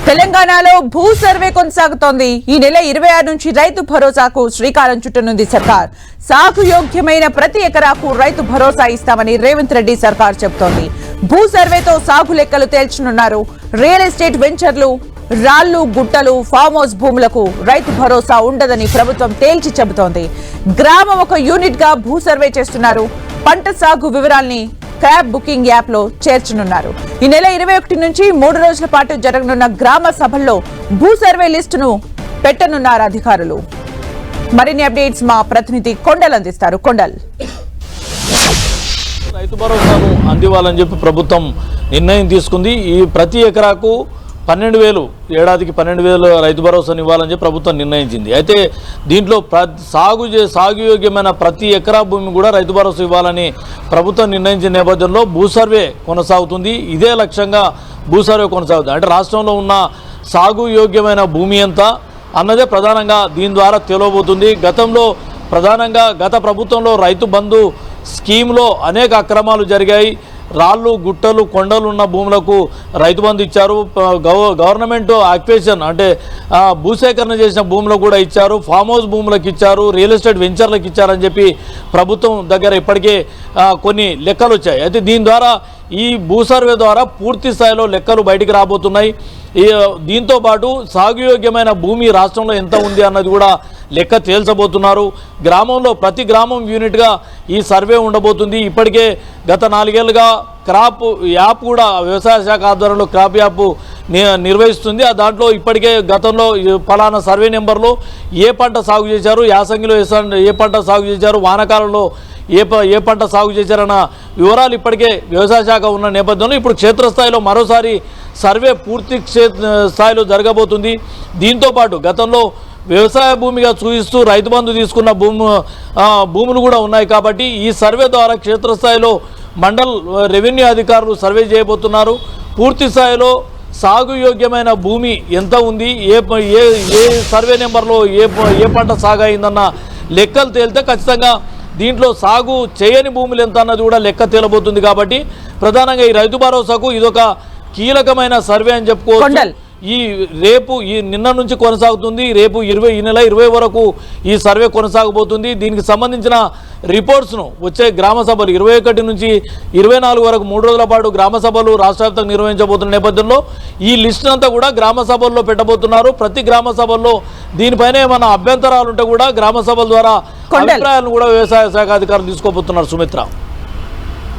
తెలంగాణలో భూ సర్వే కొనసాగుతోంది. ఈ నెల 26 నుంచి రైతు భరోసాకు శ్రీకారం చుట్టనుంది సర్కార్. సాగు యోగ్యమైన ప్రతి ఎకరాకు రైతు భరోసా ఇస్తామని రేవంత్ రెడ్డి సర్కార్ చెబుతోంది. భూ సర్వేతో సాగు లెక్కలు తేల్చనున్నారు. రియల్ ఎస్టేట్ వెంచర్లు, రాళ్లు, గుట్టలు, ఫామ్ హౌస్ భూములకు రైతు భరోసా ఉండదని ప్రభుత్వం తేల్చి చెబుతోంది. గ్రామం ఒక యూనిట్ గా భూ సర్వే చేస్తున్నారు. పంట సాగు వివరాల్ని క్యాబ్ బుకింగ్ యాప్ లో చేర్చనున్నారు. ఈ నెల 21 నుంచి 3 రోజుల పాటు జరగనున్న గ్రామ సభల్లో భూ సర్వే లిస్టును పెట్టనున్నారు అధికారులు. మరిన్ని అప్డేట్స్ మా ప్రతినిధి కొండల్ అందిస్తారు. కొండల్, రైతు భరోసాను అందివ్వాలని చెప్పి ప్రభుత్వం నిర్ణయం తీసుకుంది. ఈ ప్రతి ఎకరాకు 12,000 ఏడాదికి 12,000 రైతు భరోసాను ఇవ్వాలని చెప్పి ప్రభుత్వం నిర్ణయించింది. అయితే దీంట్లో సాగు యోగ్యమైన ప్రతి ఎకరా భూమి కూడా రైతు భరోసా ఇవ్వాలని ప్రభుత్వం నిర్ణయించిన నేపథ్యంలో భూ సర్వే కొనసాగుతుంది. ఇదే లక్ష్యంగా భూ సర్వే కొనసాగుతుంది. అంటే రాష్ట్రంలో ఉన్న సాగు యోగ్యమైన భూమి ఎంత అన్నదే ప్రధానంగా దీని ద్వారా తెలియబోతుంది. గతంలో ప్రధానంగా గత ప్రభుత్వంలో రైతు బంధు స్కీమ్లో అనేక అక్రమాలు జరిగాయి. రాళ్ళు, గుట్టలు, కొండలు ఉన్న భూములకు రైతు బంధు ఇచ్చారు. గవర్నమెంట్ ఆక్యుపేషన్ అంటే భూసేకరణ చేసిన భూములకు కూడా ఇచ్చారు. ఫామ్ హౌస్ భూములకు ఇచ్చారు. రియల్ ఎస్టేట్ వెంచర్లకు ఇచ్చారని చెప్పి ప్రభుత్వం దగ్గర ఇప్పటికే కొన్ని లెక్కలు వచ్చాయి. అయితే దీని ద్వారా ఈ భూ సర్వే ద్వారా పూర్తి స్థాయిలో లెక్కలు బయటికి రాబోతున్నాయి. దీంతో పాటు సాగుయోగ్యమైన భూమి రాష్ట్రంలో ఎంత ఉంది అన్నది కూడా లెక్క తేల్చబోతున్నారు. గ్రామంలో ప్రతి గ్రామం యూనిట్గా ఈ సర్వే ఉండబోతుంది. ఇప్పటికే గత 4 ఏళ్ళుగా క్రాప్ యాప్ కూడా వ్యవసాయ శాఖ ఆధ్వర్యంలో క్రాప్ యాప్ నిర్వహిస్తుంది. దాంట్లో ఇప్పటికే గతంలో ఫలానా సర్వే నెంబర్లో ఏ పంట సాగు చేశారు, యాసంగిలో ఏ పంట సాగు చేశారు, వానాకాలంలో ఏ పంట సాగు చేశారన్న వివరాలు ఇప్పటికే వ్యవసాయ శాఖ ఉన్న నేపథ్యంలో ఇప్పుడు క్షేత్రస్థాయిలో మరోసారి సర్వే పూర్తి స్థాయిలో జరగబోతుంది. దీంతోపాటు గతంలో వ్యవసాయ భూమిగా చూపిస్తూ రైతు బంధు తీసుకున్న భూములు కూడా ఉన్నాయి. కాబట్టి ఈ సర్వే ద్వారా క్షేత్రస్థాయిలో మండల్ రెవెన్యూ అధికారులు సర్వే చేయబోతున్నారు. పూర్తి స్థాయిలో సాగు యోగ్యమైన భూమి ఎంత ఉంది, ఏ సర్వే నెంబర్లో ఏ పంట సాగు అయిందన్న లెక్కలు తేలితే ఖచ్చితంగా దీంట్లో సాగు చేయని భూములు ఎంత అన్నది కూడా లెక్క తేలబోతుంది. కాబట్టి ప్రధానంగా ఈ రైతు భరోసాకు ఇదొక కీలకమైన సర్వే అని చెప్పుకోవచ్చు. నిన్న నుంచి కొనసాగుతుంది. రేపు ఈ నెల 20 వరకు ఈ సర్వే కొనసాగబోతుంది. దీనికి సంబంధించిన రిపోర్ట్స్ను వచ్చే గ్రామ సభలు 21 నుంచి 24 వరకు 3 రోజుల పాటు గ్రామ సభలు రాష్ట్ర వ్యాప్తంగా నిర్వహించబోతున్న నేపథ్యంలో ఈ లిస్ట్ అంతా కూడా గ్రామ సభల్లో పెట్టబోతున్నారు. ప్రతి గ్రామ సభల్లో దీనిపైన ఏమైనా అభ్యంతరాలు ఉంటే కూడా గ్రామ సభల ద్వారా అభిప్రాయాలను కూడా వ్యవసాయ శాఖ అధికారులు తీసుకోబోతున్నారు. సుమిత్ర,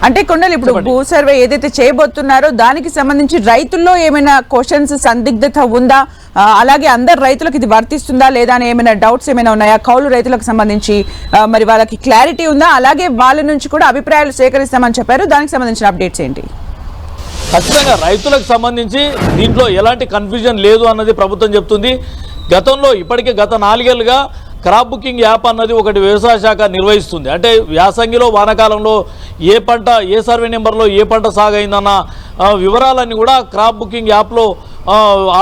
అంటే కొండలు ఇప్పుడు భూ సర్వే ఏదైతే చేయబోతున్నారో దానికి సంబంధించి రైతుల్లో ఏమైనా క్వశ్చన్స్, సందిగ్ధత ఉందా? అలాగే అందరు రైతులకు ఇది వర్తిస్తుందా లేదా అని ఏమైనా డౌట్స్ ఏమైనా ఉన్నాయా? కౌలు రైతులకు సంబంధించి మరి వాళ్ళకి క్లారిటీ ఉందా? అలాగే వాళ్ళ నుంచి కూడా అభిప్రాయాలు సేకరిస్తామని చెప్పారు. దానికి సంబంధించిన అప్డేట్స్ ఏంటి? ఖచ్చితంగా రైతులకు సంబంధించి దీంట్లో ఎలాంటి కన్ఫ్యూజన్ లేదు అన్నది ప్రభుత్వం చెప్తుంది. గతంలో ఇప్పటికే గత 4 ఏళ్ళుగా క్రాప్ బుకింగ్ యాప్ అన్నది ఒకటి వ్యవసాయ శాఖ నిర్వహిస్తుంది. అంటే యాసంగిలో, వానాకాలంలో ఏ పంట ఏ సర్వే నెంబర్లో ఏ పంట సాగైందన్న వివరాలన్నీ కూడా క్రాప్ బుకింగ్ యాప్లో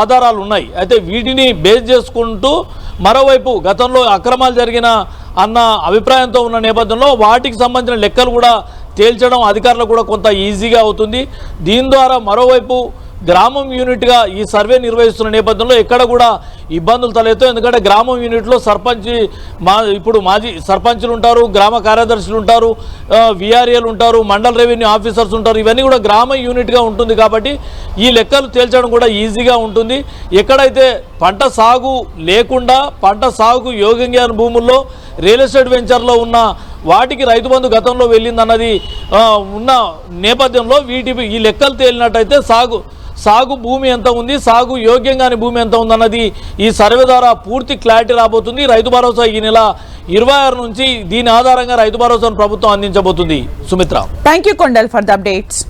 ఆధారాలు ఉన్నాయి. అయితే వీటిని బేస్ చేసుకుంటూ మరోవైపు గతంలో అక్రమాలు జరిగిన అన్న అభిప్రాయంతో ఉన్న నేపథ్యంలో వాటికి సంబంధించిన లెక్కలు కూడా తేల్చడం అధికారులకు కూడా కొంత ఈజీగా అవుతుంది. దీని ద్వారా మరోవైపు గ్రామం యూనిట్గా ఈ సర్వే నిర్వహిస్తున్న నేపథ్యంలో ఎక్కడ కూడా ఇబ్బందులు తలెత్తాయి. ఎందుకంటే గ్రామం యూనిట్లో ఇప్పుడు మాజీ సర్పంచులు ఉంటారు, గ్రామ కార్యదర్శులు ఉంటారు, విఆర్ఏలు ఉంటారు, మండల్ రెవెన్యూ ఆఫీసర్స్ ఉంటారు. ఇవన్నీ కూడా గ్రామ యూనిట్గా ఉంటుంది. కాబట్టి ఈ లెక్కలు తేల్చడం కూడా ఈజీగా ఉంటుంది. ఎక్కడైతే పంట సాగు లేకుండా పంట సాగుకు యోగ్యంగా భూముల్లో రియల్ ఎస్టేట్ వెంచర్లో ఉన్న వాటికి రైతు బంధు గతంలో వెళ్ళిందన్నది ఉన్న నేపథ్యంలో ఈ లెక్కలు తేలినట్టయితే సాగు భూమి ఎంత ఉంది, సాగు యోగ్యంగాని భూమి ఎంత ఉందన్నది ఈ సర్వే ద్వారా పూర్తి క్లారిటీ రాబోతుంది. రైతు భరోసా ఈ నెల 26 నుంచి దీని ఆధారంగా రైతు భరోసాను ప్రభుత్వం అందించబోతుంది. Sumitra, thank you Kondal for the updates.